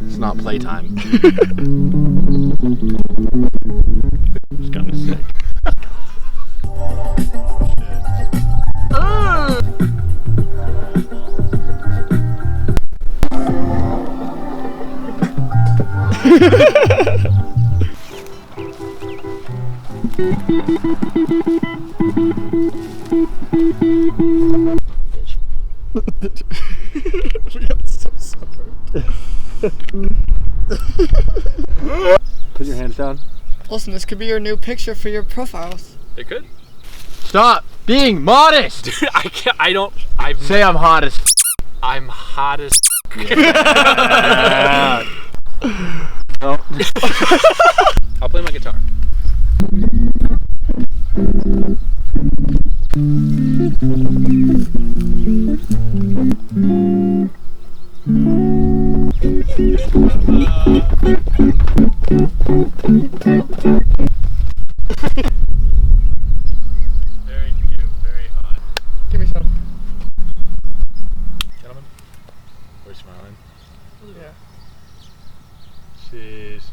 It's not playtime. It's kind of sick. We got so sunburned. Put your hands down. Listen, this could be your new picture for your profiles. It could. Stop being modest! Dude, I can't. I don't. Say I'm hot as I'm hot as. yeah. No. I'll play my guitar. Very cute, very hot. Give me some. Gentlemen, we're smiling. Yeah. Cheers.